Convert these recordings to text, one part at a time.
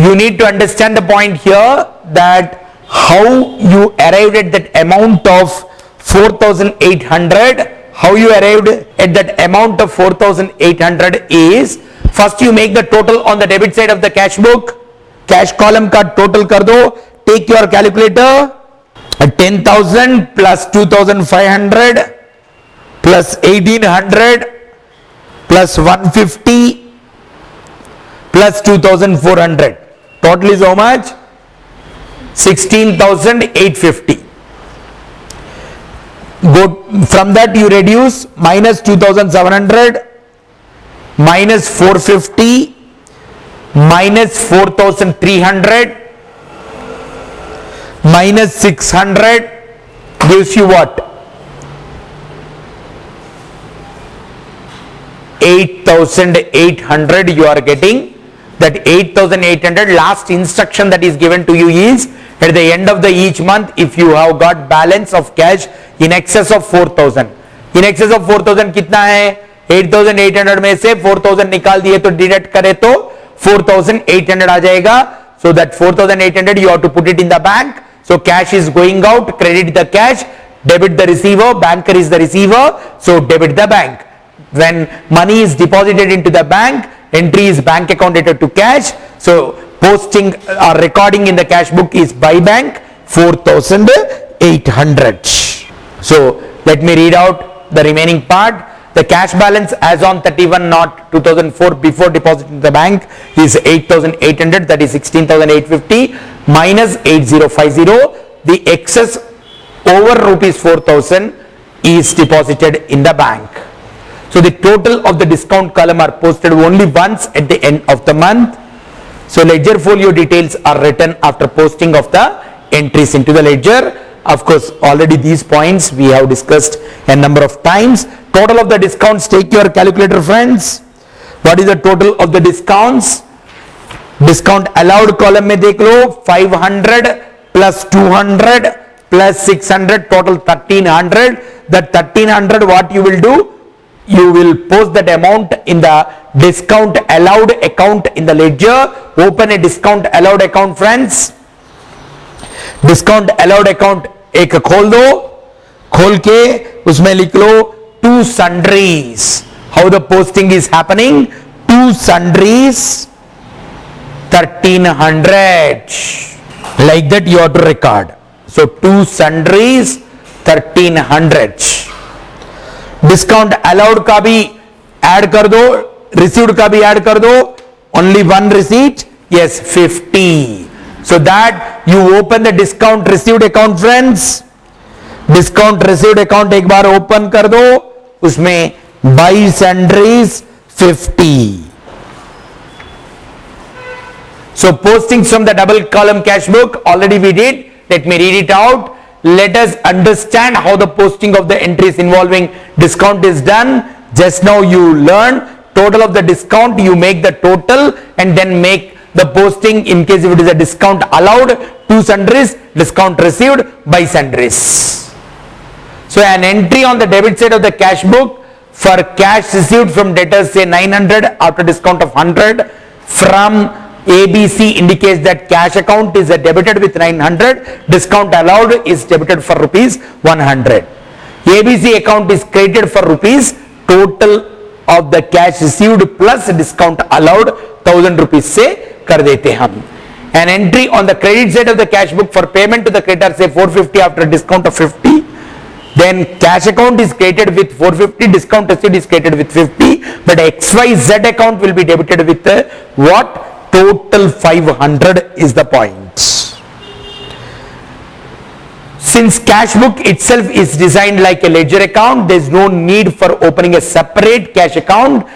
you need to understand the point here that how you arrived at that amount of 4,800. How you arrived at that amount of 4,800 is, first you make the total on the debit side of the cash book. Cash column ka total kar do. Take your calculator. 10,000 plus 2,500 plus 1,800 plus 150 plus 2,400. Total is how much? 16,850. Go from that, you reduce minus 2,700 minus 450 minus 4,300 minus 600 gives you what? 8,800 you are getting. That 8,800 last instruction that is given to you is, at the end of the each month, if you have got balance of cash in excess of 4,000, in excess of 4,000 कितना है? 8,800 में से 4,000 निकाल दिए तो deduct करे तो 4,800 आ जाएगा. So that 4,800 you have to put it in the bank. So cash is going out, credit the cash, debit the receiver, banker is the receiver, so debit the bank. When money is deposited into the bank, entry is bank account debit to cash. So posting or recording in the cash book is by bank 4,800. So let me read out the remaining part. The cash balance as on 31/0/2004 before deposit in the bank is 8,800, that is 16,850 minus 8,050. The excess over rupees 4,000 is deposited in the bank. So the total of the discount column are posted only once at the end of the month. So ledger folio details are written after posting of the entries into the ledger. Of course, already these points we have discussed a number of times. Total of the discounts, take your calculator friends. What is the total of the discounts? Discount allowed column में देख लो, 500 plus 200 plus 600, total 1,300. That 1,300 what you will do? You will post that amount in the discount allowed account in the ledger. Open a discount allowed account friends. Discount allowed account एक खोल दो, खोल के उसमें लिख लो two sundries. How the posting is happening? Two sundries 1,300. Like that you have to record. So two sundries 1,300. Discount allowed का भी add कर दो, रिसीव्ड का भी ऐड कर दो. Only one receipt, yes 50. So that you open the discount received account friends. Discount received account एक बार open कर दो, उसमें by सैंड्रीज 50. So postings from the double column cash book already we did. Let me read it out. Let us understand how the posting of the entries involving discount is done. Just now you learned total of the discount, you make the total and then make the posting in case if it is a discount allowed, two sundries, discount received by sundries. So an entry on the debit side of the cash book for cash received from debtors say 900 after discount of 100 from ABC indicates that cash account is debited with 900, discount allowed is debited for rupees 100. ABC account is credited for rupees, total of the cash received plus discount allowed 1,000 rupees से कर देते हम. An entry on the credit side of the cash book for payment to the creditor say 450 after discount of 50. Then cash account is created with 450, discount received is created with 50, but XYZ account will be debited with what? Total 500 is the point. Since cash book itself is designed like a ledger account, there is no need for opening a separate cash account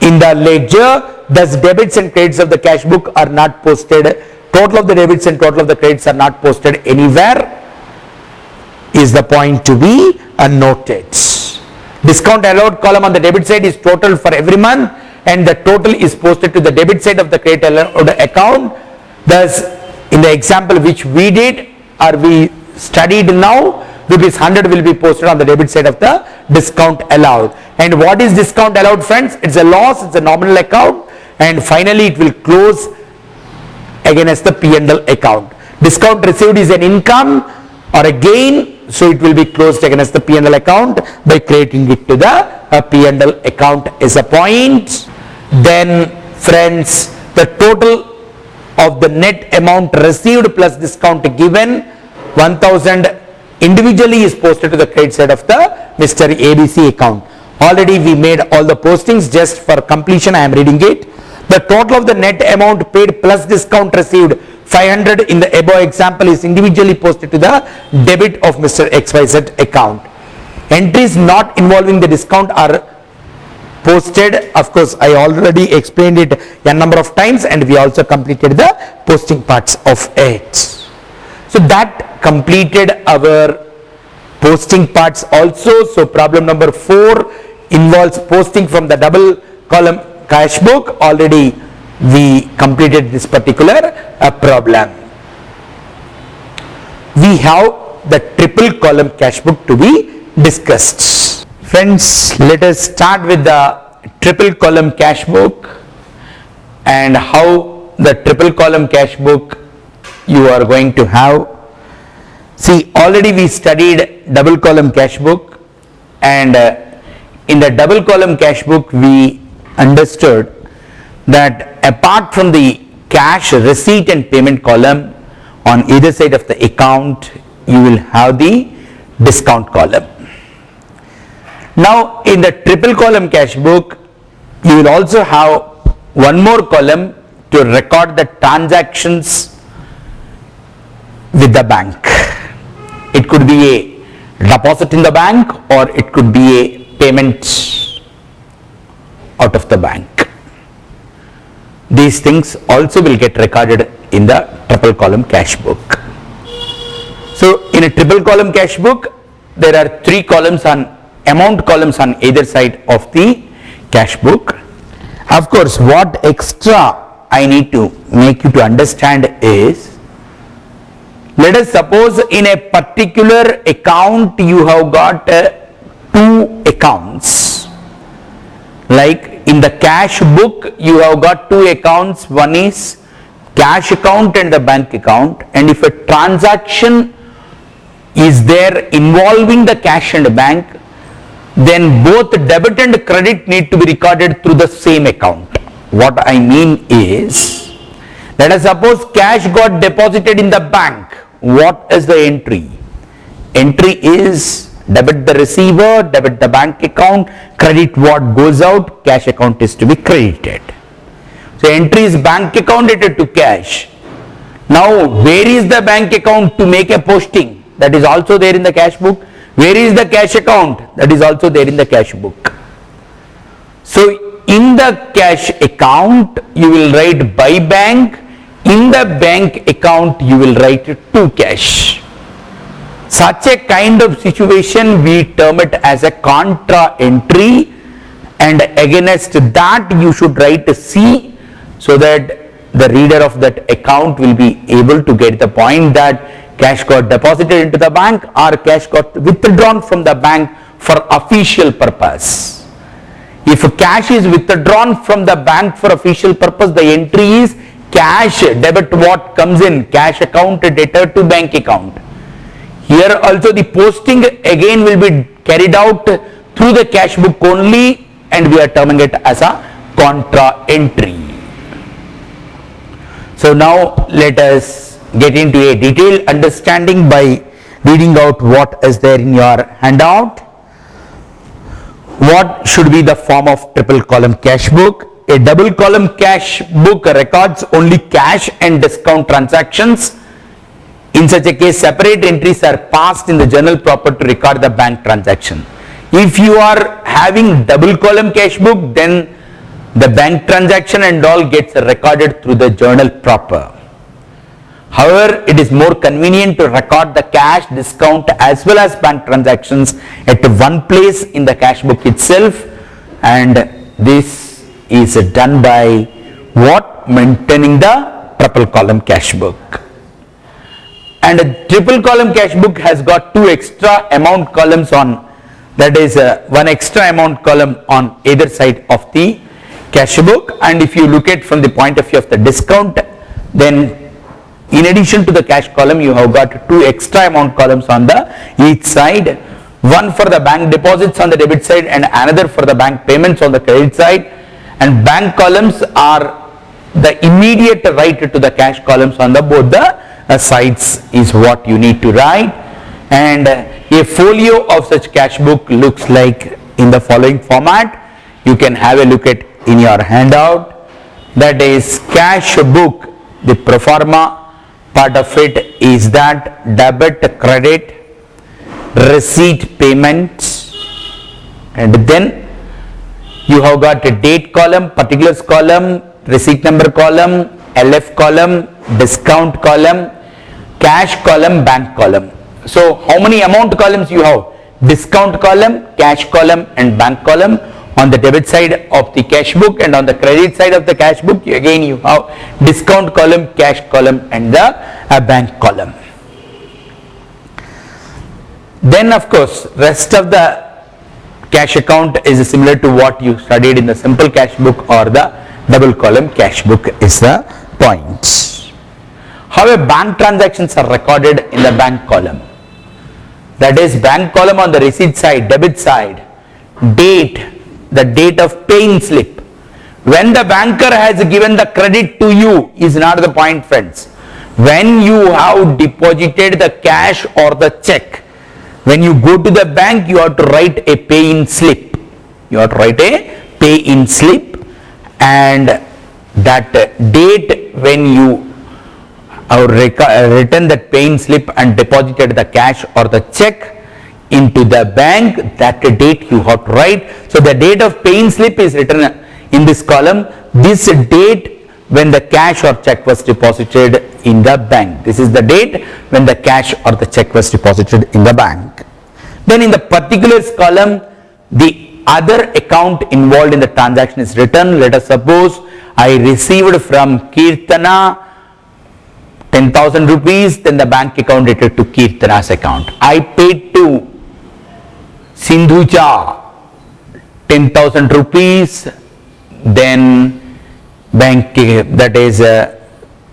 in the ledger. Thus debits and credits of the cash book are not posted. Total of the debits and total of the credits are not posted anywhere is the point to be noted. Discount allowed column on the debit side is total for every month, and the total is posted to the debit side of the credit allowed account. Thus in the example which we did or we studied now, rupees 100 will be posted on the debit side of the discount allowed. And what is discount allowed friends? It's a loss, it's a nominal account, and finally it will close against the P&L account. Discount received is an income or a gain, so it will be closed against the P&L account by creating it to the P&L account as a point. Then friends, the total of the net amount received plus discount given 1000 individually is posted to the credit side of the Mr. ABC account. Already we made all the postings. Just for completion I am reading it. The total of the net amount paid plus discount received 500 in the above example is individually posted to the debit of Mr. XYZ account. Entries not involving the discount are posted. Of course I already explained it a number of times and we also completed the posting parts of it. So that completed our posting parts also. So problem number 4 involves posting from the double column cash book. Already we completed this particular problem. We have the triple column cash book to be discussed. Friends, let us start with the triple column cash book and how the triple column cash book you are going to have. See, already we studied double column cash book, and in the double column cash book we understood that apart from the cash receipt and payment column, on either side of the account you will have the discount column. Now in the triple column cash book you will also have one more column to record the transactions with the bank. It could be a deposit in the bank or it could be a payment out of the bank. These things also will get recorded in the triple column cash book. So in a triple column cash book there are 3 columns on amount columns on either side of the cash book. Of course what extra I need to make you to understand is, let us suppose in a particular account you have got 2 accounts. Like in the cash book you have got 2 accounts, one is cash account and the bank account, and if a transaction is there involving the cash and the bank, then both debit and credit need to be recorded through the same account. What I mean is, let us suppose cash got deposited in the bank. What is the entry? Entry is debit the receiver, debit the bank account, credit what goes out, cash account is to be credited. So entry is bank account dated to cash. Now where is the bank account to make a posting? That is also there in the cash book. Where is the cash account? That is also there in the cash book. So in the cash account you will write by bank, in the bank account you will write to cash. Such a kind of situation we term it as a contra entry, and against that you should write a C, so that the reader of that account will be able to get the point that cash got deposited into the bank or cash got withdrawn from the bank for official purpose. If cash is withdrawn from the bank for official purpose, the entry is cash debit what comes in, cash account debtor to bank account. Here also the posting again will be carried out through the cash book only, and we are terming it as a contra entry. So now let us get into a detailed understanding by reading out what is there in your handout. What should be the form of triple column cash book? A double column cash book records only cash and discount transactions. In such a case, separate entries are passed in the journal proper to record the bank transaction. If you are having double column cash book, then the bank transaction and all gets recorded through the journal proper. However, it is more convenient to record the cash, discount as well as bank transactions at one place in the cash book itself, and this is done by what? Maintaining the triple column cash book. And a triple column cash book has got 2 extra amount columns on, that is one extra amount column on either side of the cash book. And if you look at from the point of view of the discount Then in addition to the cash column, you have got two extra amount columns on the each side. One for the bank deposits on the debit side and another for the bank payments on the credit side. And bank columns are the immediate write to the cash columns on the both the sides is what you need to write. And a folio of such cash book looks like in the following format. You can have a look at in your handout. That is cash book. The pro forma part of it is that debit, credit, receipt, payments, and then you have got a date column, particulars column, receipt number column, LF column, discount column, cash column, bank column. So how many amount columns you have? Discount column, cash column and bank column. On the debit side of the cash book and on the credit side of the cash book, again you have discount column, cash column and the bank column. Then of course rest of the cash account is similar to what you studied in the simple cash book or the double column cash book is the point. However, bank transactions are recorded in the bank column. That is bank column on the receipt side, debit side, date, the date of paying slip. When the banker has given the credit to you is not the point, friends. When you have deposited the cash or the check, when you go to the bank, you have to write a pay-in slip. You have to write a pay-in slip, and that date when you have written that pay-in slip and deposited the cash or the check into the bank, that date you have to write. So the date of pay-in slip is written in this column. This date when the cash or check was deposited in the bank. This is the date when the cash or the check was deposited in the bank. Then in the particulars column, the other account involved in the transaction is written. Let us suppose I received from Kirtana 10,000 rupees, then the bank account dated to Kirtana's account. I paid to Sindhuja 10,000 rupees, then bank, that is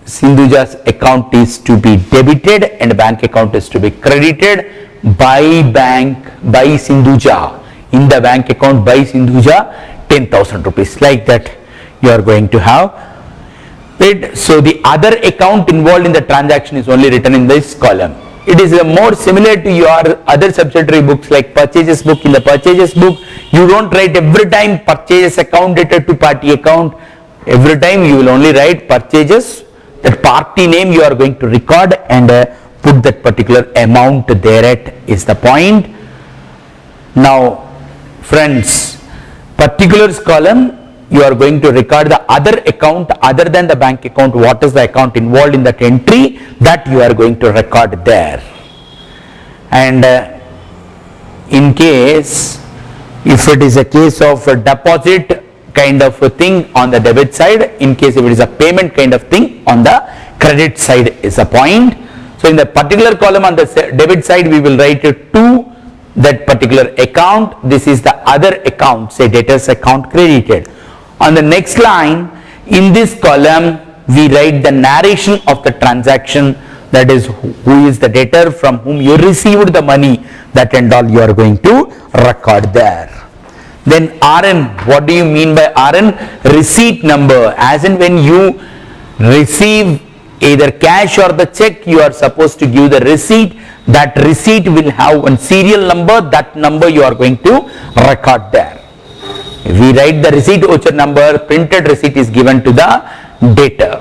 Sindhuja's account is to be debited and bank account is to be credited by bank, by Sindhuja, in the bank account by Sindhuja 10,000 rupees, like that you are going to have. Right? So the other account involved in the transaction is only written in this column. It is more similar to your other subsidiary books like purchases book. In the purchases book, you don't write every time purchases account dated to party account. Every time you will only write purchases, that party name you are going to record and put that particular amount thereat is the point. Now friends, particulars column, you are going to record the other account other than the bank account. What is the account involved in that entry, that you are going to record there. And in case, if it is a case of a deposit kind of a thing on the debit side, in case if it is a payment kind of thing on the credit side is a point. So in the particular column on the debit side, we will write to that particular account. This is the other account, say debtors account credited. On the next line, in this column, we write the narration of the transaction, that is who is the debtor, from whom you received the money, that and all you are going to record there. Then RN, what do you mean by RN? Receipt number, as in when you receive either cash or the check, you are supposed to give the receipt. That receipt will have one serial number, that number you are going to record there. If we write the receipt voucher number, printed receipt is given to the debtor.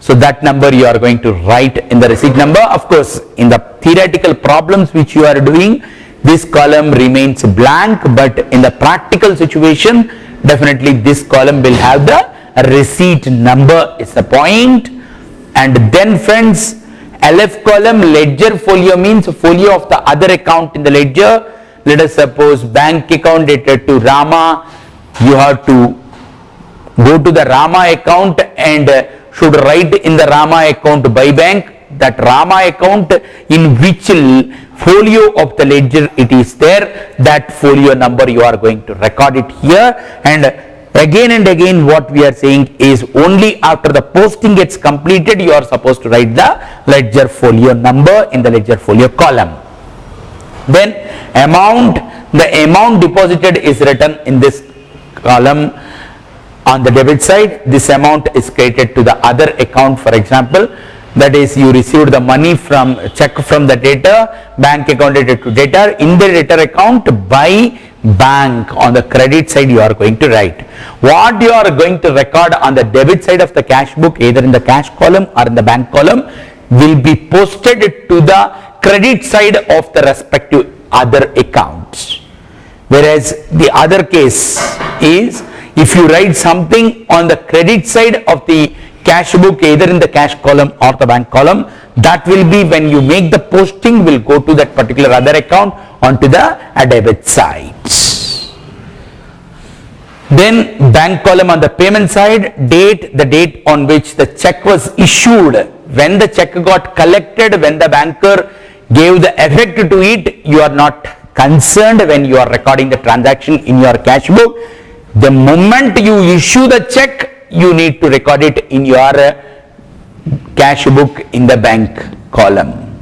So that number you are going to write in the receipt number. Of course, in the theoretical problems which you are doing, this column remains blank, but in the practical situation, definitely this column will have the receipt number is the point. And then friends, LF column, ledger folio, means folio of the other account in the ledger. Let us suppose bank account dated to Rama, you have to go to the Rama account and should write in the Rama account by bank, that Rama account in which folio of the ledger it is there, that folio number you are going to record it here. And again and again what we are saying is only after the posting gets completed you are supposed to write the ledger folio number in the ledger folio column. Then the amount deposited is written in this column on the debit side. This amount is credited to the other account. For example, that is you received the money from check from the debtor, bank account dated to debtor, in the debtor account by bank. On the credit side you are going to write. What you are going to record on the debit side of the cash book, either in the cash column or in the bank column, will be posted to the credit side of the respective other accounts. Whereas the other case is, if you write something on the credit side of the cash book, either in the cash column or the bank column, that will be when you make the posting will go to that particular other account onto the debit side. Then bank column on the payment side, date, the date on which the check was issued, when the check got collected, when the banker gave the effect to it, you are not concerned when you are recording the transaction in your cash book. The moment you issue the check, you need to record it in your cash book in the bank column.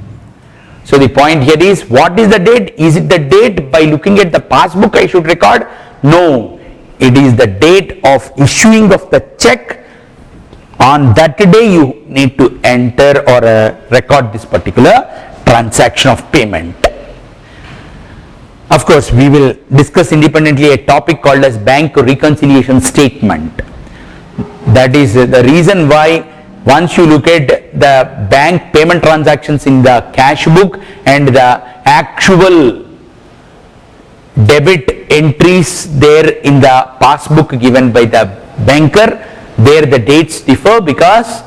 So the point here is, what is the date? Is it the date by looking at the passbook I should record? No, it is the date of issuing of the check. On that day you need to enter or record this particular transaction of payment. Of course, we will discuss independently a topic called as bank reconciliation statement. That is the reason why once you look at the bank payment transactions in the cash book and the actual debit entries there in the passbook given by the banker, there the dates differ, because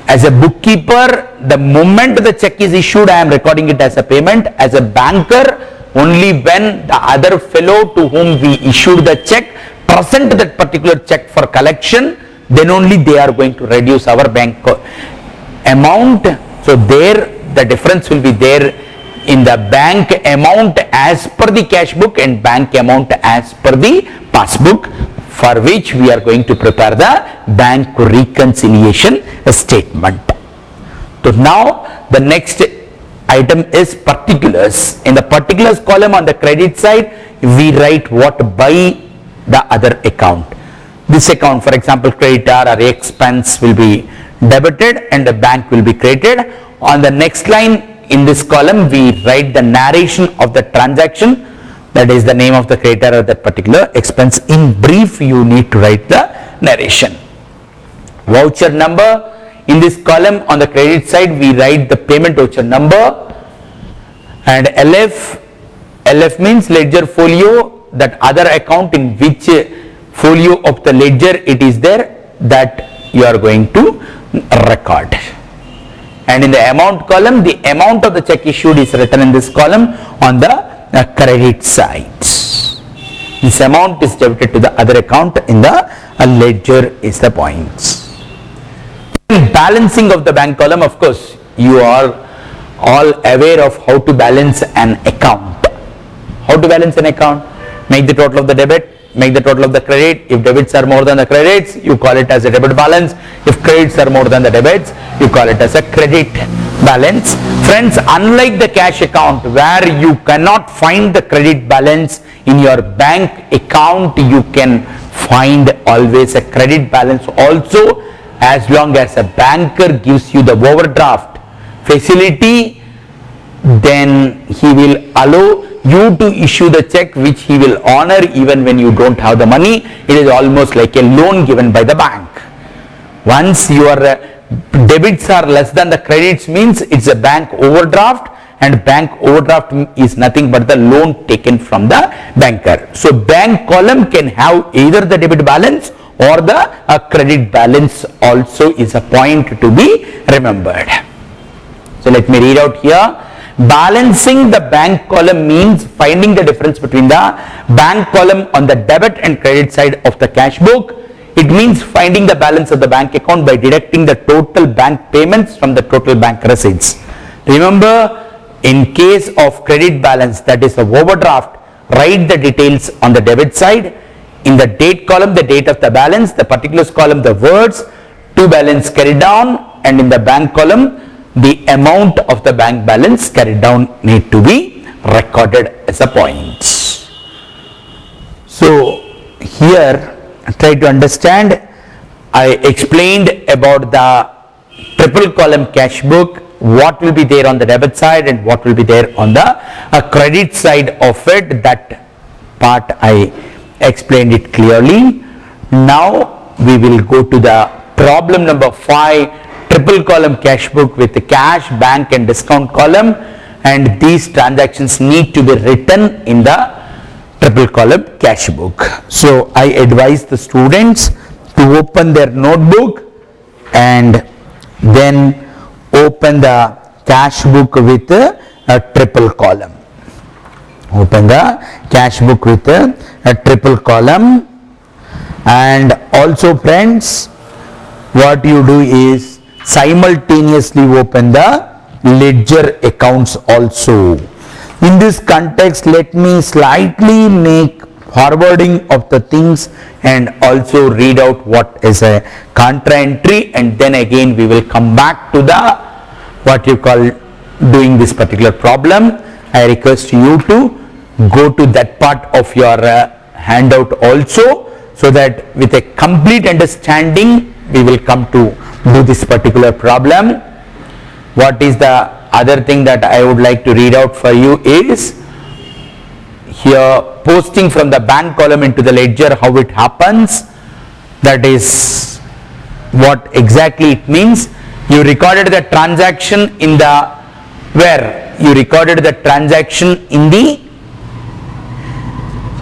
as a bookkeeper, the moment the check is issued, I am recording it as a payment. As a banker, only when the other fellow to whom we issued the check present that particular check for collection, then only they are going to reduce our bank amount. So there the difference will be there in the bank amount as per the cash book and bank amount as per the passbook, for which we are going to prepare the bank reconciliation statement. So now the next item is particulars. In the particulars column on the credit side, we write what by the other account. This account, for example, creditor or expense will be debited and the bank will be credited. On the next line in this column, we write the narration of the transaction, that is the name of the creditor or that particular expense. In brief, you need to write the narration. Voucher number, in this column on the credit side, we write the payment voucher number, and LF means ledger folio, that other account in which folio of the ledger it is there, that you are going to record. And in the amount column, the amount of the check issued is written in this column on the credit side. This amount is debited to the other account in the ledger is the points. Balancing of the bank column, of course, you are all aware of how to balance an account. How to balance an account? Make the total of the debit, make the total of the credit. If debits are more than the credits, you call it as a debit balance. If credits are more than the debits, you call it as a credit balance. Friends, unlike the cash account where you cannot find the credit balance in your bank account, you can find always a credit balance also, as long as a banker gives you the overdraft facility, then he will allow you to issue the check, which he will honor even when you don't have the money. It is almost like a loan given by the bank. Once your debits are less than the credits, means it's a bank overdraft, and bank overdraft is nothing but the loan taken from the banker. So bank column can have either the debit balance or the credit balance also is a point to be remembered. So let me read out here. Balancing the bank column means finding the difference between the bank column on the debit and credit side of the cash book. It means finding the balance of the bank account by deducting the total bank payments from the total bank receipts. Remember, in case of credit balance, that is a overdraft, write the details on the debit side. in the date column the date of the balance, the particulars column the words to balance carried down, and in the bank column the amount of the bank balance carried down need to be recorded as a point. So here try to understand, I explained about the triple column cash book, what will be there on the debit side and what will be there on the credit side of it. That part I explained it clearly. Now we will go to the problem number 5, triple column cash book with the cash, bank and discount column, and these transactions need to be written in the triple column cash book. So I advise the students to open their notebook and then open the cash book with a triple column. Open the cash book with a triple column, and also friends, what you do is simultaneously open the ledger accounts also. In this context, let me slightly make forwarding of the things and also read out what is a contra entry, and then again we will come back to the what you call doing this particular problem. I request you to go to that part of your handout also, so that with a complete understanding we will come to do this particular problem. What is the other thing that I would like to read out for you is here posting from the bank column into the ledger, how it happens. That is what exactly it means. You recorded the transaction in the where? You recorded the transaction in the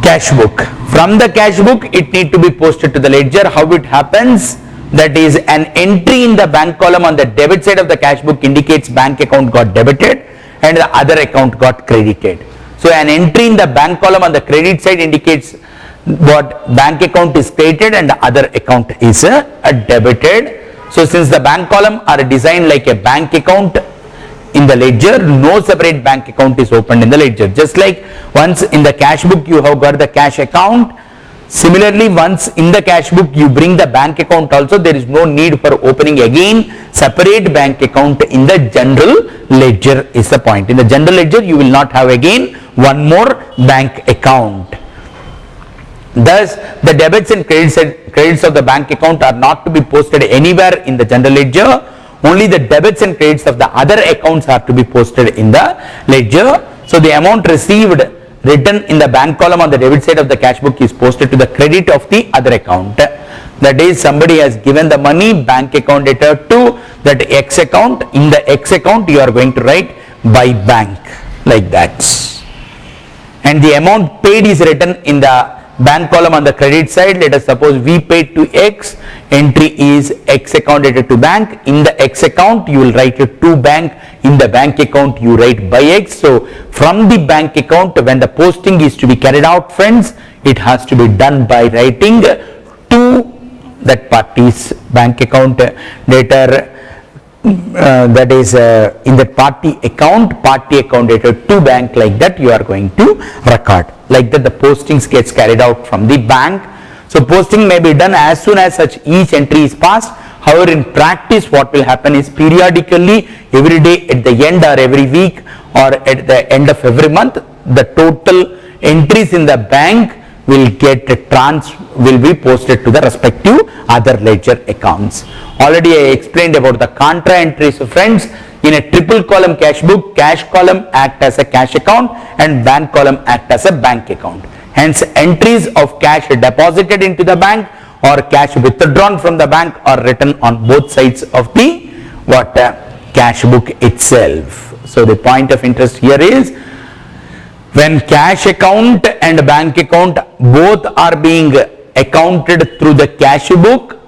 cash book. From the cash book it need to be posted to the ledger. How it happens? That is, an entry in the bank column on the debit side of the cash book indicates bank account got debited and the other account got credited. So an entry in the bank column on the credit side indicates what bank account is credited and the other account is debited. So since the bank column are designed like a bank account in the ledger, no separate bank account is opened in the ledger. Just like once in the cash book you have got the cash account, similarly once in the cash book you bring the bank account also, there is no need for opening again separate bank account in the general ledger is the point. In the general ledger you will not have again one more bank account. Thus the debits and credits of the bank account are not to be posted anywhere in the general ledger. Only the debits and credits of the other accounts are to be posted in the ledger. So the amount received written in the bank column on the debit side of the cash book is posted to the credit of the other account. That is, somebody has given the money, bank account debtor to that X account. In the X account you are going to write by bank like that, and the amount paid is written in the bank column on the credit side. Let us suppose we paid to X, entry is X account debtor to bank. In the X account you will write it to bank, in the bank account you write by X. So from the bank account, when the posting is to be carried out friends, it has to be done by writing to that party's bank account debtor, that is in that party account debtor to bank, like that you are going to record. Like that the postings gets carried out from the bank. So posting may be done as soon as such each entry is passed. However, in practice what will happen is periodically, every day at the end or every week or at the end of every month, the total entries in the bank will be posted to the respective other ledger accounts. Already I explained about the contra entries, friends. In a triple column cash book, cash column act as a cash account and bank column act as a bank account. Hence entries of cash deposited into the bank or cash withdrawn from the bank are written on both sides of the cash book itself. So the point of interest here is, when cash account and bank account both are being accounted through the cash book,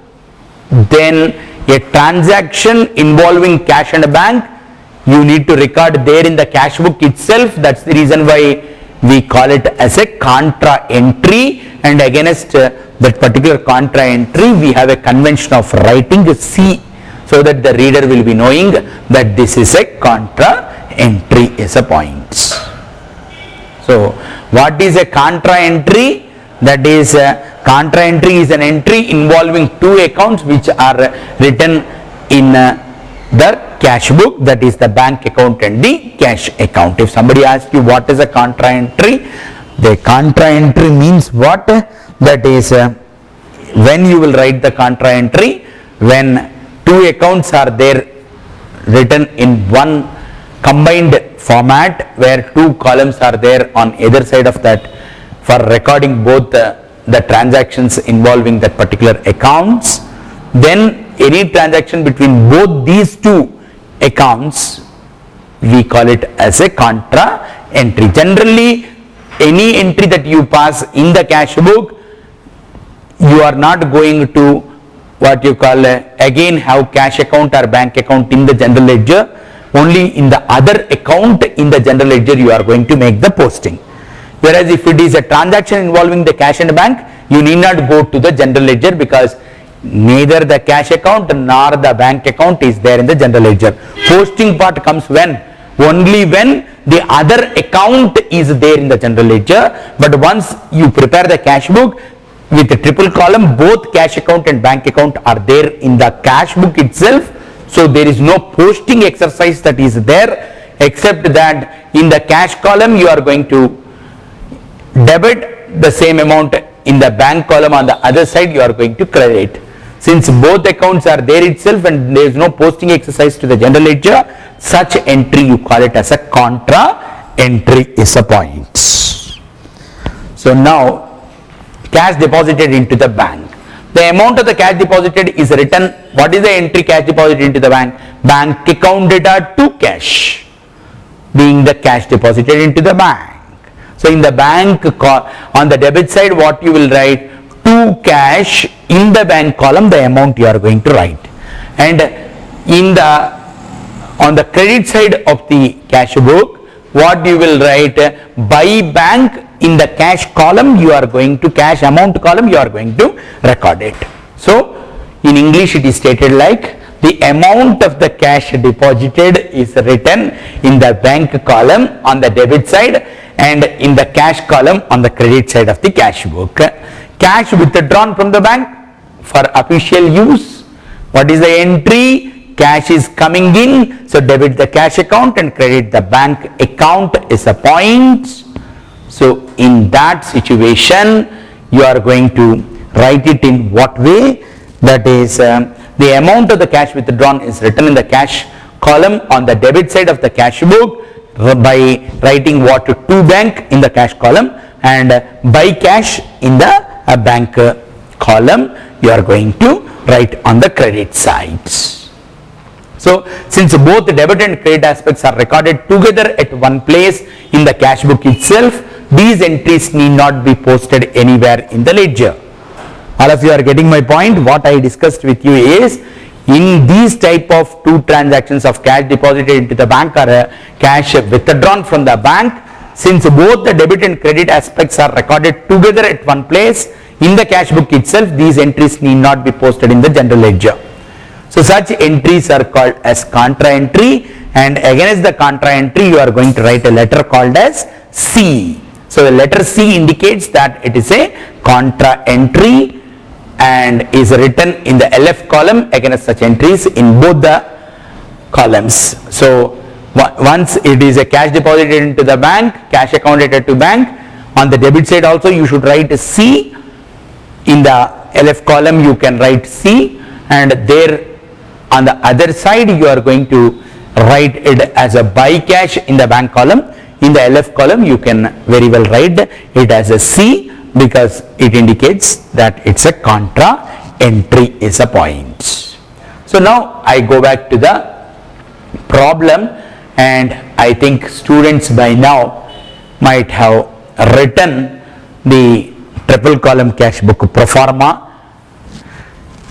then a transaction involving cash and bank you need to record there in the cash book itself. That's the reason why we call it as a contra entry, and against that particular contra entry we have a convention of writing C, so that the reader will be knowing that this is a contra entry is a point. So what is a contra entry? That is, contra entry is an entry involving two accounts which are written in the cash book, that is the bank account and the cash account. If somebody asks you what is a contra entry, the contra entry means what? That is when you will write the contra entry when two accounts are there written in one combined format where two columns are there on either side of that for recording both the transactions involving that particular accounts. Then any transaction between both these two accounts, we call it as a contra entry. Generally, any entry that you pass in the cash book, you are not going to what you call again have cash account or bank account in the general ledger. Only in the other account in the general ledger you are going to make the posting. Whereas if it is a transaction involving the cash and bank, you need not go to the general ledger because neither the cash account nor the bank account is there in the general ledger. Posting part comes when? Only when the other account is there in the general ledger. But once you prepare the cash book with the triple column, both cash account and bank account are there in the cash book itself. So there is no posting exercise that is there, except that in the cash column you are going to debit the same amount, in the bank column on the other side you are going to credit. Since both accounts are there itself and there is no posting exercise to the general ledger, such entry you call it as a contra entry is a point. So now cash deposited into the bank. The amount of the cash deposited is written. What is the entry? Cash deposited into the bank. Bank account data to cash, being the cash deposited into the bank. So in the bank on the debit side, what you will write? To cash. In the bank column, the amount you are going to write. And on the credit side of the cash book, what you will write? By bank. In the cash column you are going to, cash amount column you are going to record it. So in English it is stated like the amount of the cash deposited is written in the bank column on the debit side and in the cash column on the credit side of the cash book. Cash withdrawn from the bank for official use. What is the entry? Cash is coming in, so debit the cash account and credit the bank account is a point. So in that situation you are going to write it in what way? That is the amount of the cash withdrawn is written in the cash column on the debit side of the cash book by writing what? To bank in the cash column and by cash in the bank column you are going to write on the credit sides. So since both the debit and credit aspects are recorded together at one place in the cash book itself, these entries need not be posted anywhere in the ledger. All of you are getting my point. What I discussed with you is, in these type of two transactions of cash deposited into the bank or cash withdrawn from the bank, since both the debit and credit aspects are recorded together at one place in the cash book itself, these entries need not be posted in the general ledger. So such entries are called as contra entry, and against the contra entry you are going to write a letter called as C. So the letter C indicates that it is a contra entry and is written in the LF column against such entries in both the columns. So once it is a cash deposited into the bank, cash account debit to bank, on the debit side also you should write a C. In the LF column you can write C, and there on the other side you are going to write it as a by cash in the bank column. In the LF column you can very well write it as a C because it indicates that it's a contra entry is a point. So now I go back to the problem, and I think students by now might have written the triple column cash book pro forma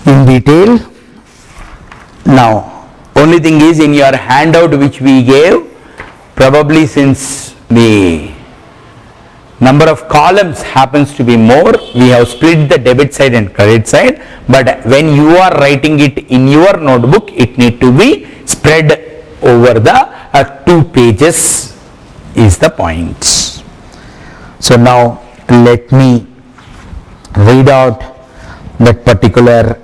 in detail. Now only thing is, in your handout which we gave, probably since the number of columns happens to be more, we have split the debit side and credit side, but when you are writing it in your notebook it need to be spread over the 2 pages is the point. So now let me read out that particular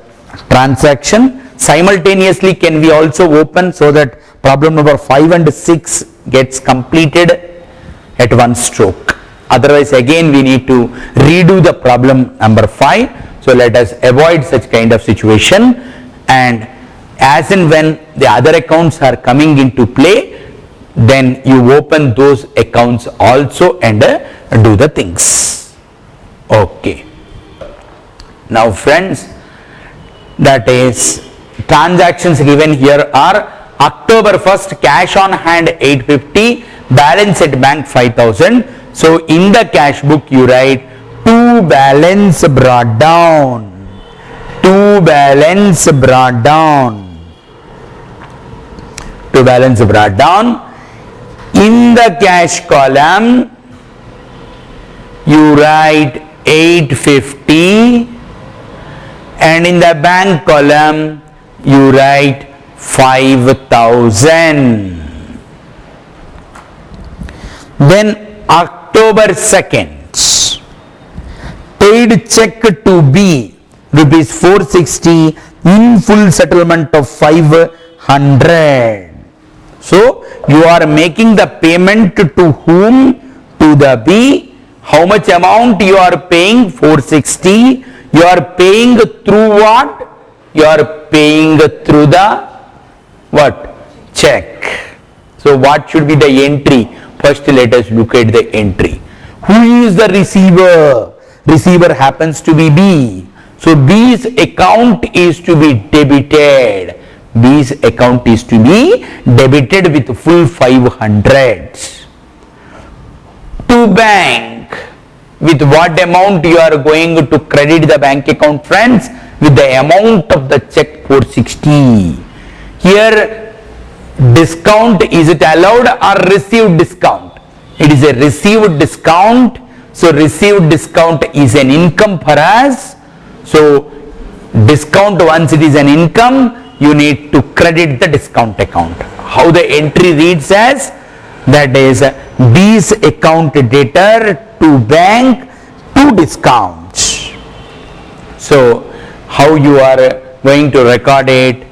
transaction. Simultaneously, can we also open so that problem number 5 and 6 gets completed at one stroke? Otherwise, again we need to redo the problem number 5. So let us avoid such kind of situation, and as and when the other accounts are coming into play, then you open those accounts also and do the things. Okay. Now friends, that is, transactions given here are October 1st cash on hand 850, balance at bank 5000. So in the cash book you write to balance brought down, to balance brought down, to balance brought down. In the cash column you write 850, and in the bank column you write 5000. Then October 2nd, paid check to B, rupees 460, in full settlement of 500. So you are making the payment to whom? To the B. How much amount you are paying? 460. You are paying through what? You are paying through the what? Check. So what should be the entry? First let us look at the entry. Who is the receiver? Receiver happens to be B. So B's account is to be debited. B's account is to be debited with full 500. To bank, with what amount you are going to credit the bank account, friends? With the amount of the check 460. Here discount, is it allowed or received discount? It is a received discount. So received discount is an income for us. So discount, once it is an income, you need to credit the discount account. How the entry reads as? That is B's account debtor to bank to discount. So how you are going to record it?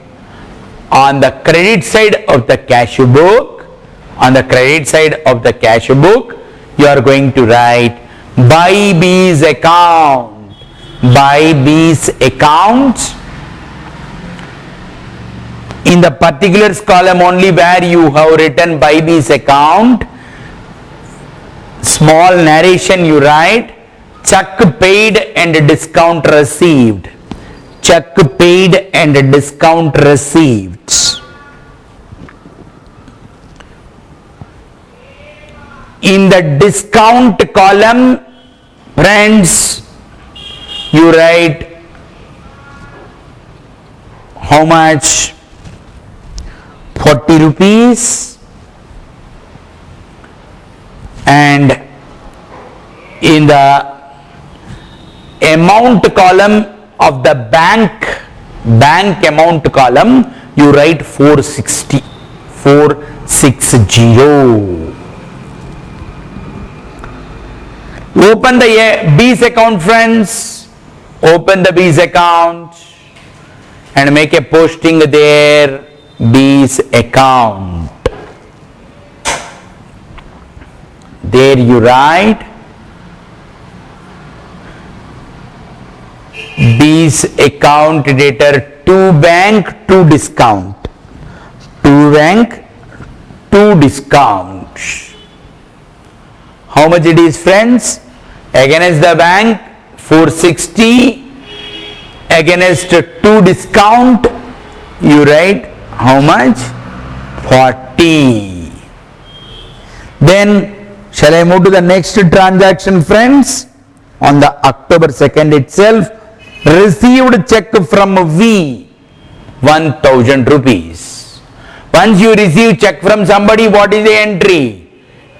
On the credit side of the cash book, on the credit side of the cash book, you are going to write by B's account, by B's account. In the particulars column only where you have written by B's account, small narration you write check paid and discount received. Check paid and discount received. In the discount column, friends, you write how much? 40 rupees. And in the amount column of the bank amount column, you write 460. 460. Open the B's account, friends. Open the B's account and make a posting there. B's account. There you write B's account debtor to bank to discount. To bank to discount. How much it is, friends? Against the bank 460, against to discount you write how much? 40. Then shall I move to the next transaction, friends? On the October 2nd itself, received check from V, 1000 rupees. Once you receive check from somebody, what is the entry?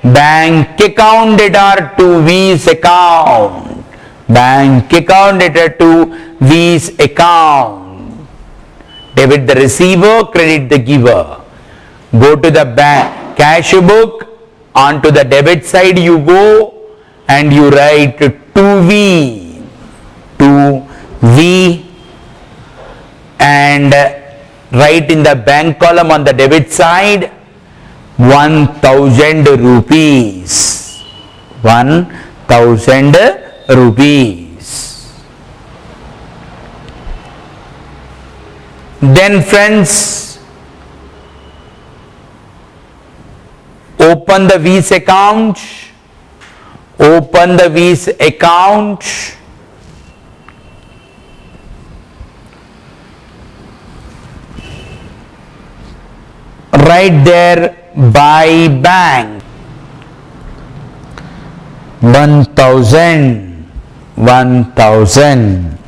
Bank account debtor to V's account. Bank account debtor to V's account. Debit the receiver, credit the giver. Go to the bank cash book, onto the debit side you go and you write to V. to V and write in the bank column on the debit side 1000 rupees. 1000 rupees. Then friends, open the V's account. Open the V's account. Right there, by bank 1000.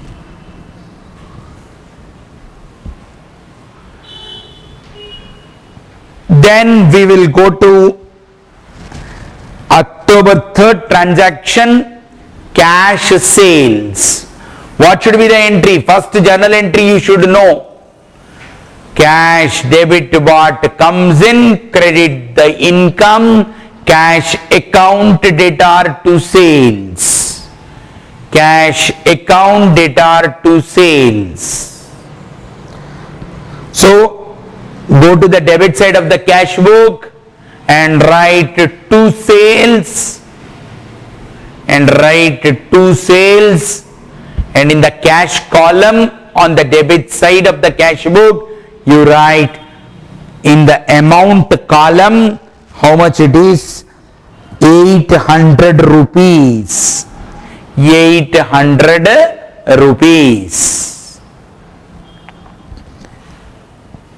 Then we will go to October 3rd transaction, cash sales. What should be the entry? First journal entry you should know. Cash debit what comes in, credit the income, cash account debtor to sales. Cash account debtor to sales. So go to the debit side of the cash book and write to sales and in the cash column on the debit side of the cash book you write in the amount column how much it is, 800 rupees. 800 rupees.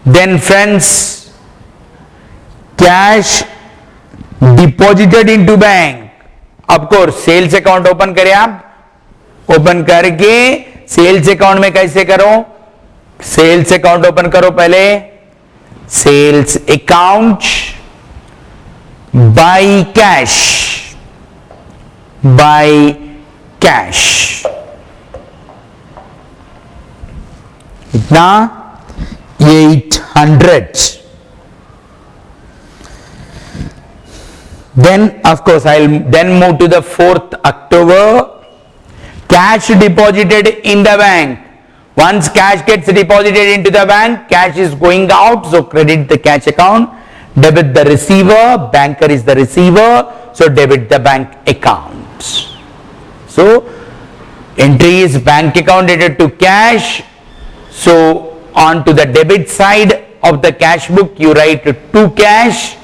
Then friends, cash deposited into bank. Of course sales account open करें आप, open करके sales account में कैसे करो, sales account open करो पहले, sales account by cash इतना 800. Then of course I'll then move to the 4th October, cash deposited in the bank. Once cash gets deposited into the bank, cash is going out, so credit the cash account, debit the receiver, banker is the receiver, so debit the bank account. So entry is bank account dated to cash, so on to the debit side of the cash book you write to cash,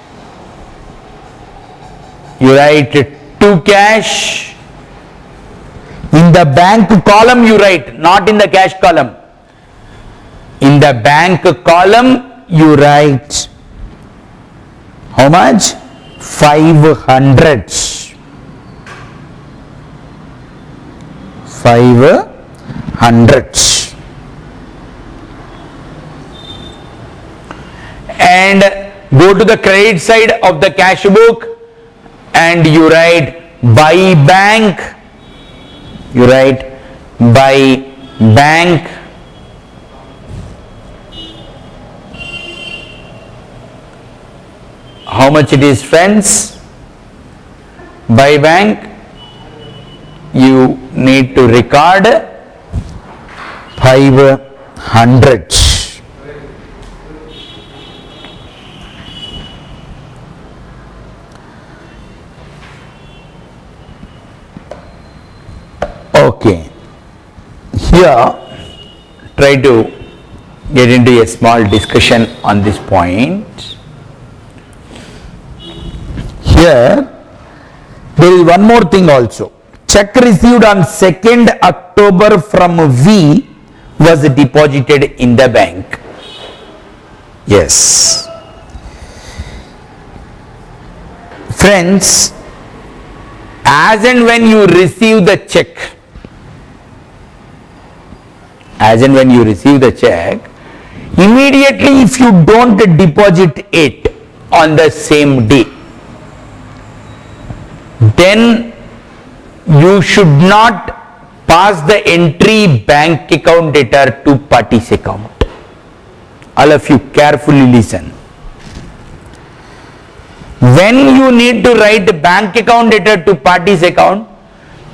in the bank column you write, not in the cash column, in the bank column you write how much, 500. And go to the credit side of the cash book and you write by bank, how much it is friends, by bank you need to record 500. Okay, here try to get into a small discussion on this point. Here there is one more thing also. Check received on 2nd October from V was deposited in the bank. Yes. Friends, as and when you receive the check, immediately if you don't deposit it on the same day, then you should not pass the entry bank account debtor to party's account. All of you carefully listen. When you need to write bank account debtor to party's account,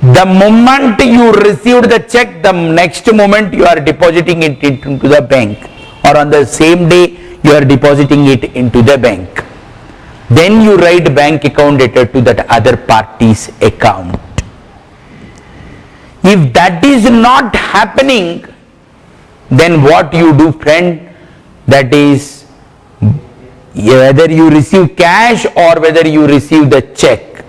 The moment you received the check, the next moment you are depositing it into the bank, or on the same day you are depositing it into the bank. Then you write bank account data to that other party's account. If that is not happening, then what you do, friend, that is whether you receive cash or whether you receive the check,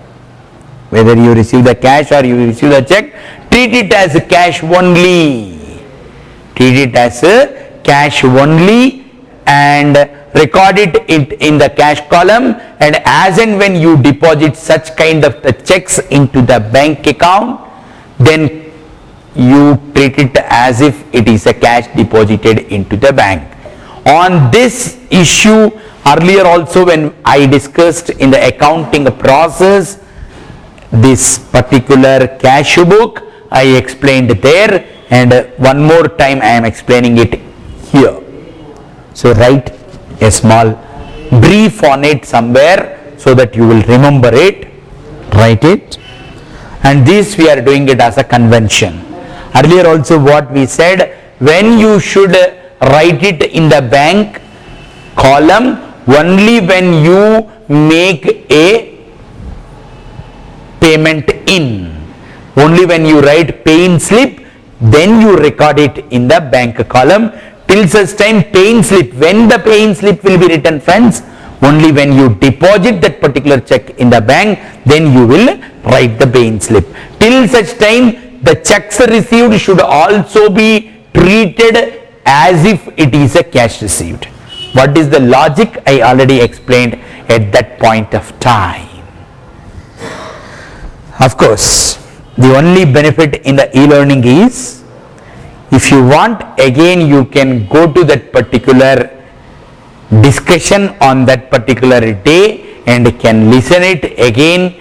whether you receive the cash or you receive the check, treat it as cash only. Treat it as cash only and record it in the cash column, and as and when you deposit such kind of the checks into the bank account, then you treat it as if it is a cash deposited into the bank. On this issue, earlier also when I discussed in the accounting process, this particular cash book I explained there, and one more time I am explaining it here. So write a small brief on it somewhere so that you will remember it. Write it. And this we are doing it as a convention. Earlier also what we said, when you should write it in the bank column, only when you make a payment in. Only when you write pay-in slip, then you record it in the bank column. Till such time pay-in slip, when the pay-in slip will be written, friends, only when you deposit that particular check in the bank, then you will write the pay-in slip. Till such time the checks received should also be treated as if it is a cash received. What is the logic? I already explained at that point of time. Of course, the only benefit in the e-learning is, if you want, again you can go to that particular discussion on that particular day and can listen it again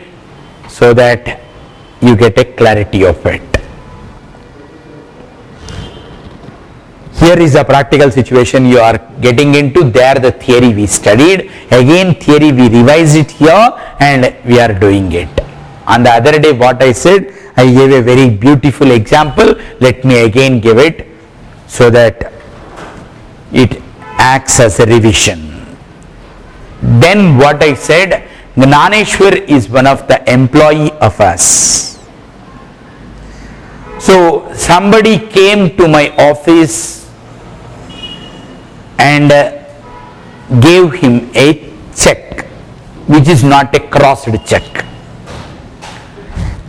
so that you get a clarity of it. Here is a practical situation you are getting into. There the theory we studied, again theory we revised it here and we are doing it. On the other day what I said, I gave a very beautiful example. Let me again give it so that it acts as a revision. Then what I said, Gnaneshwar is one of the employee of us. So somebody came to my office and gave him a check which is not a crossed check.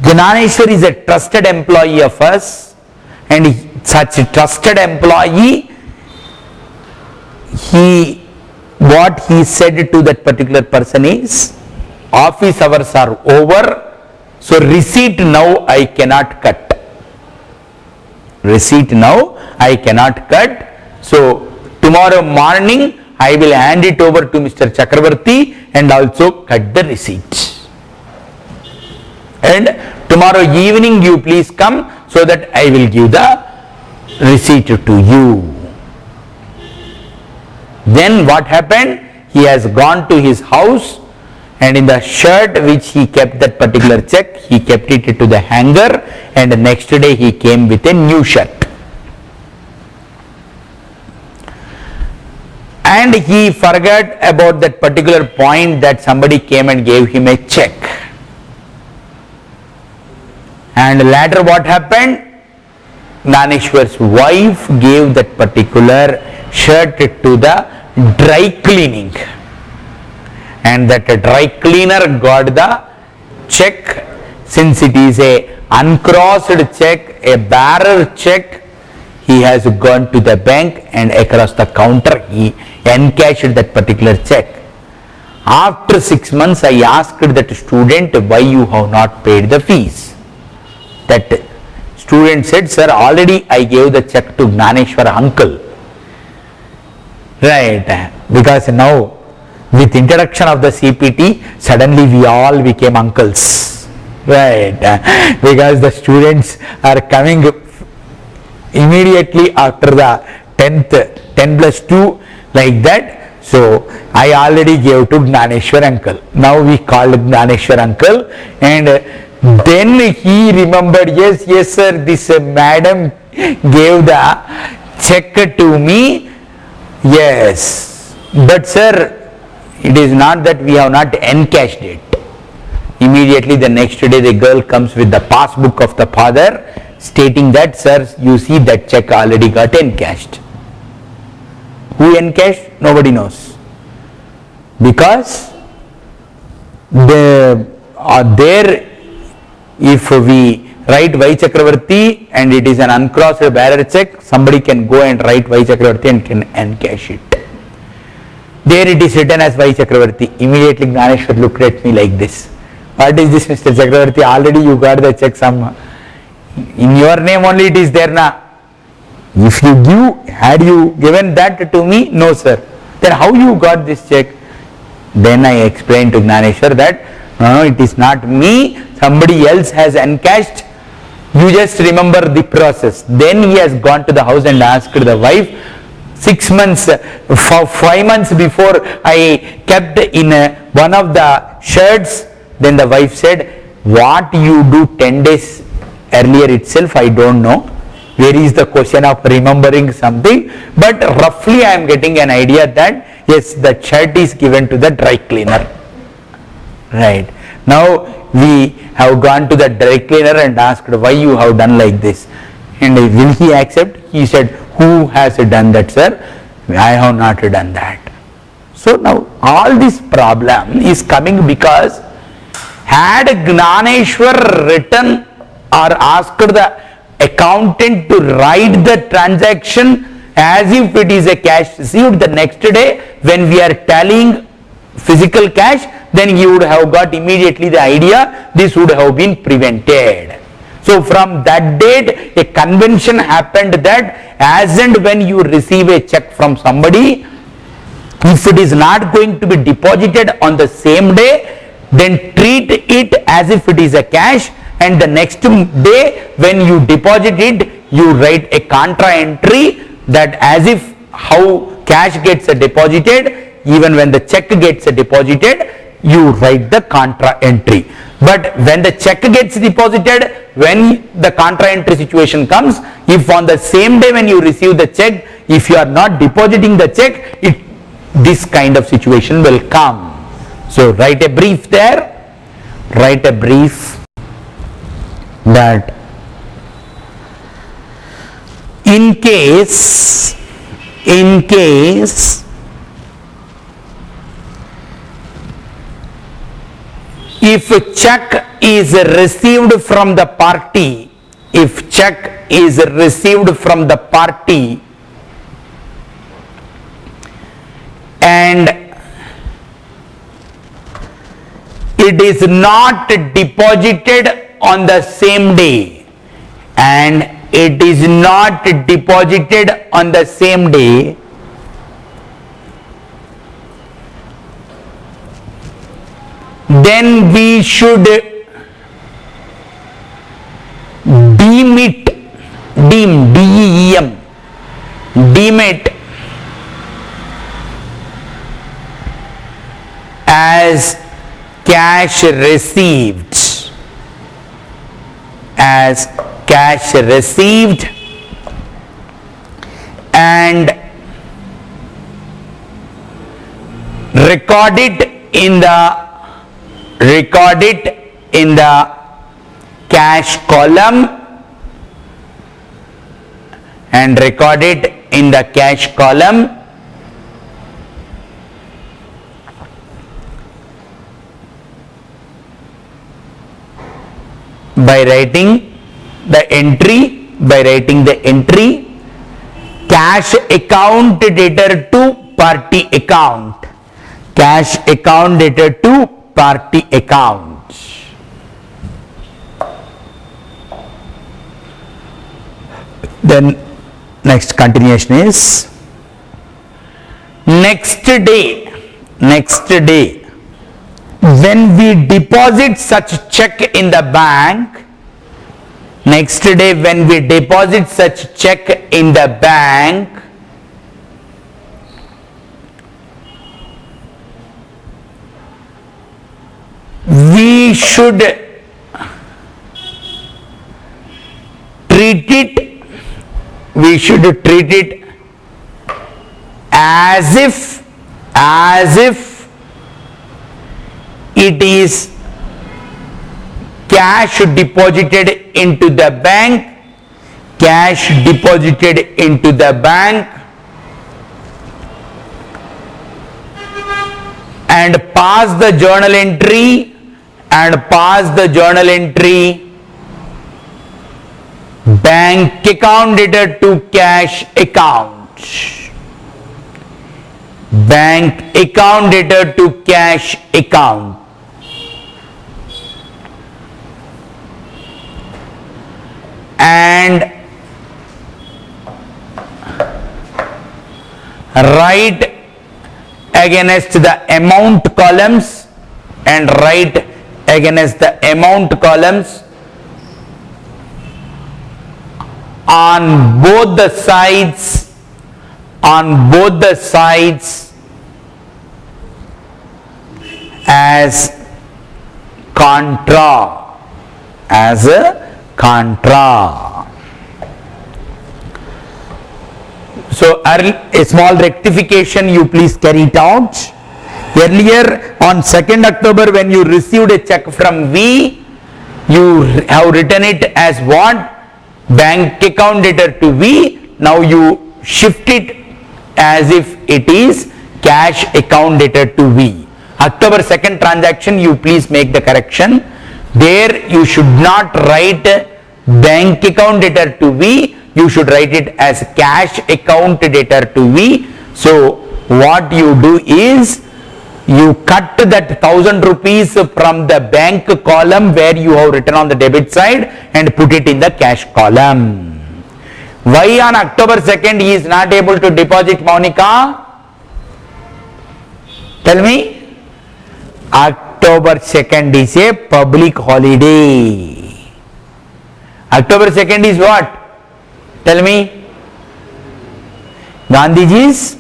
Gnaneshwar is a trusted employee of us, and such a trusted employee, what he said to that particular person is, office hours are over, so receipt now I cannot cut. Receipt now I cannot cut. So tomorrow morning I will hand it over to Mr. Chakravarti and also cut the receipt. And tomorrow evening you please come so that I will give the receipt to you. Then what happened? He has gone to his house, and in the shirt which he kept that particular check, he kept it to the hanger, and the next day he came with a new shirt. And he forgot about that particular point that somebody came and gave him a check. And later what happened? Gnaneshwar's wife gave that particular shirt to the dry cleaning, and that dry cleaner got the check. Since it is a uncrossed check, a bearer check, he has gone to the bank and across the counter he encashed that particular check. After 6 months I asked that student, why you have not paid the fees? That student said, sir, already I gave the check to Gnaneshwar uncle. Right, because now with introduction of the CPT, suddenly we all became uncles. Right, because the students are coming immediately after the 10th, 10 plus 2 like that. So I already gave to Gnaneshwar uncle. Now we called Gnaneshwar uncle, and Then he remembered, yes sir, this madam gave the check to me. Yes, but sir, it is not that we have not encashed it. Immediately the next day the girl comes with the passbook of the father stating that, sir, you see that check already got encashed. Who encashed? Nobody knows. Because there, if we write Y Chakravarti and it is an uncrossed bearer check, somebody can go and write Y Chakravarti and can encash it. There it is written as Y Chakravarti. Immediately Gnaneshwar looked at me like this. What is this, Mr. Chakravarti? Already you got the check some. In your name only it is there now. If you had you given that to me? No sir. Then how you got this check? Then I explained to Gnaneshwar that no, it is not me, somebody else has encashed. You just remember the process. Then he has gone to the house and asked the wife. 5 months before I kept in one of the shirts. Then the wife said, what you do 10 days earlier itself, I don't know. Where is the question of remembering something? But roughly I am getting an idea that yes, the shirt is given to the dry cleaner. Right. Now we have gone to the dry cleaner and asked why you have done like this. And will he accept? He said, who has done that, sir? I have not done that. So now all this problem is coming because had Gnaneshwar written or asked the accountant to write the transaction as if it is a cash received, the next day when we are tallying physical cash, then he would have got immediately the idea, this would have been prevented. So from that date a convention happened that as and when you receive a check from somebody, if it is not going to be deposited on the same day, then treat it as if it is a cash, and the next day when you deposit it, you write a contra entry that as if how cash gets deposited, even when the check gets deposited, you write the contra entry. But when the check gets deposited, when the contra entry situation comes, if on the same day when you receive the check, if you are not depositing the check, this kind of situation will come. So write a brief there, write a brief that in case if a check is received from the party, and it is not deposited on the same day, then we should deem it as cash received, and record it in the cash column, by writing the entry cash account debtor to party account, Then next continuation is next day when we deposit such check in the bank, we should treat it as if it is cash deposited into the bank, and pass the journal entry, bank account debtor to cash account. Bank account debtor to cash account. And write against the amount columns, on both the sides as contra. So a small rectification, you please carry it out. Earlier on 2nd October when you received a check from V, you have written it as what? Bank account debtor to V. Now you shift it as if it is cash account debtor to V. October 2nd transaction, you please make the correction. There you should not write bank account debtor to V, you should write it as cash account debtor to V. So what you do is, you cut that 1,000 rupees from the bank column where you have written on the debit side and put it in the cash column. Why on October 2nd he is not able to deposit, Monica? Tell me. October 2nd is a public holiday. October 2nd is what? Tell me. Gandhiji's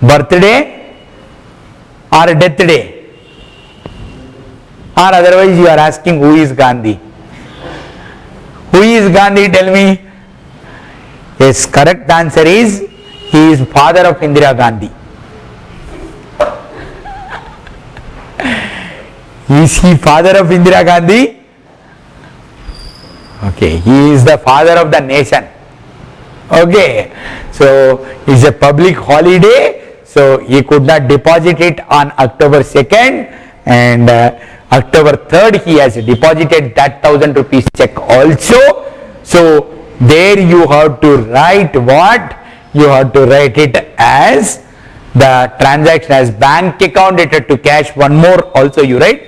birthday or death day? Or otherwise you are asking who is Gandhi? Who is Gandhi? Tell me. Yes, correct answer is he is father of Indira Gandhi. Is he father of Indira Gandhi? Okay, he is the father of the nation. Okay, so it's a public holiday, so he could not deposit it on October 2nd, and October 3rd he has deposited that 1,000 rupees check also. So there you have to write what? You have to write it as the transaction as bank account debtor to cash. One more also you write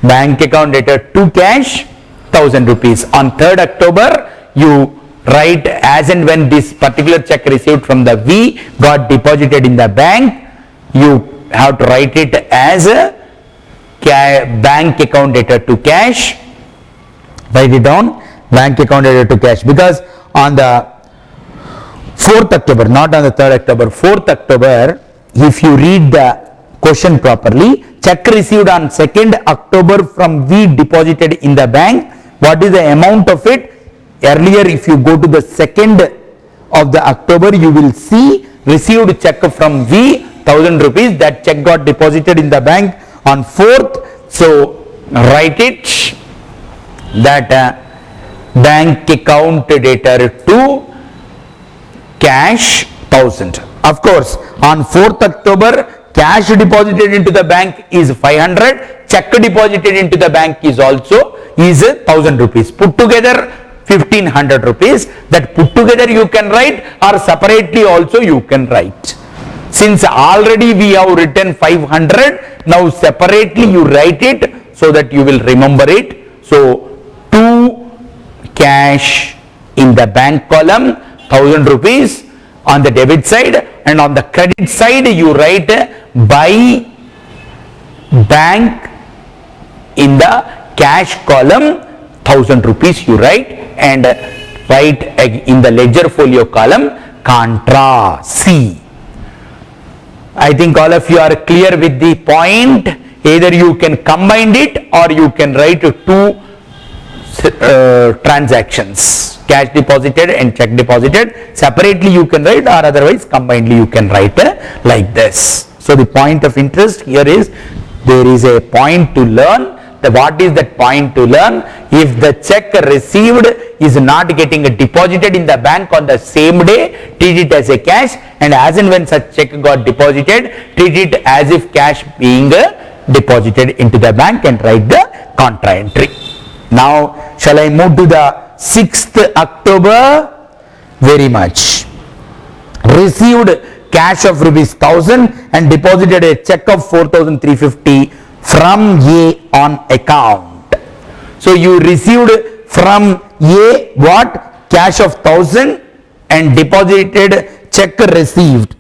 bank account debtor to cash 1,000 rupees. On 3rd October you write as and when this particular check received from the V got deposited in the bank, you have to write it as a bank account debtor to cash. Write it down, bank account debtor to cash, because on the 4th October, not on the 3rd October, 4th October, if you read the question properly, check received on 2nd October from V deposited in the bank, what is the amount of it? Earlier if you go to the 2nd of the October, you will see received check from V 1,000 rupees, that check got deposited in the bank on 4th. So write it that bank account debtor to cash 1,000. Of course on 4th October cash deposited into the bank is 500, check deposited into the bank is also 1,000 rupees. Put together 1,500 rupees. That put together you can write, or separately also you can write. Since already we have written 500, now separately you write it so that you will remember it. So to cash in the bank column 1,000 rupees on the debit side, and on the credit side you write by bank in the cash column 1,000 rupees you write, and write in the ledger folio column contra C. I think all of you are clear with the point. Either you can combine it or you can write two transactions. cash deposited and check deposited. Separately you can write, or otherwise combinedly you can write like this. So the point of interest here is, there is a point to learn. What is that point to learn? If the check received is not getting deposited in the bank on the same day, treat it as a cash, and as and when such check got deposited, treat it as if cash being deposited into the bank and write the contra entry. Now shall I move to the 6th October? Very much. Received cash of rupees 1000 and deposited a check of 4350 from A on account. So you received from A what? Cash of 1000 and deposited check received.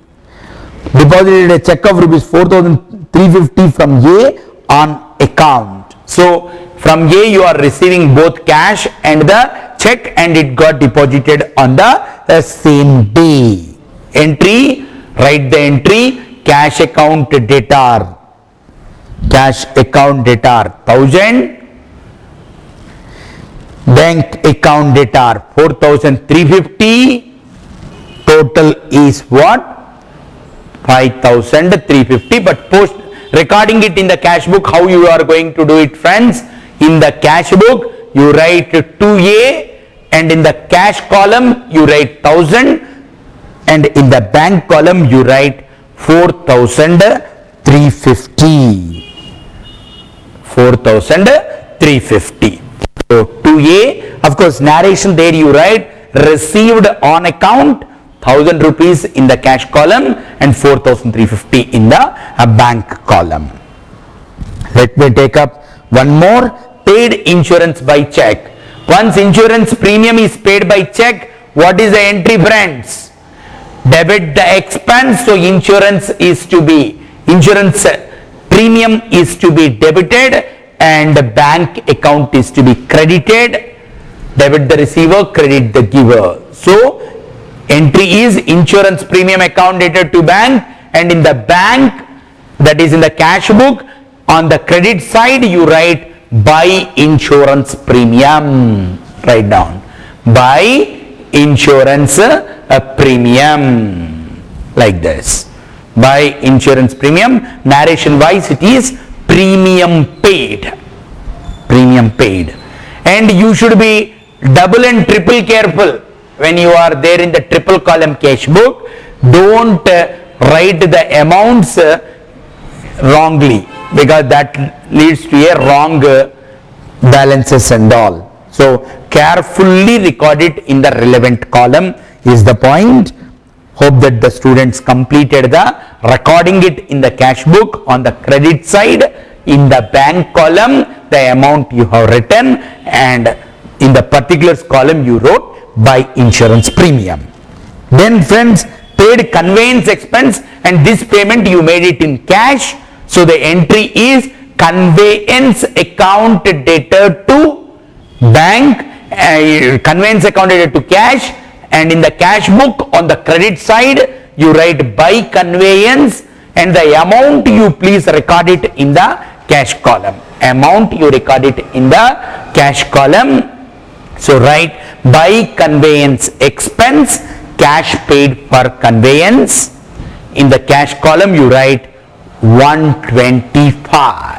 Deposited a check of rupees 4350 from A on account. So from A you are receiving both cash and the check, and it got deposited on the same day. Entry, write the entry, cash account debtor. Cash account debtor 1000, bank account debtor 4350, total is what? 5350. But post recording it in the cash book, how you are going to do it, friends? In the cash book you write 2A, and in the cash column you write 1000, and in the bank column you write 4350. 4350. So 2A, of course narration there you write received on account 1000 rupees in the cash column and 4350 in the bank column. Let me take up one more. Paid insurance by check. Once insurance premium is paid by check, what is the entry, friends? Debit the expense. So insurance premium is to be debited and the bank account is to be credited. Debit the receiver, credit the giver. So entry is insurance premium account dated to bank, and in the bank, that is in the cash book, on the credit side you write by insurance premium. Write down by insurance premium, like this. By insurance premium, narration wise it is premium paid. Premium paid. And you should be double and triple careful when you are there in the triple column cash book. Don't write the amounts wrongly, because that leads to a wrong balances and all. So carefully record it in the relevant column is the point. Hope that the students completed the recording it in the cash book on the credit side, in the bank column the amount you have written, and in the particulars column you wrote by insurance premium. Then friends, paid conveyance expense, and this payment you made it in cash. So the entry is conveyance account debtor to bank, conveyance account debtor to cash, and in the cash book on the credit side you write by conveyance, and the amount you please record it in the cash column. Amount you record it in the cash column. So write by conveyance expense, cash paid for conveyance. In the cash column you write 125.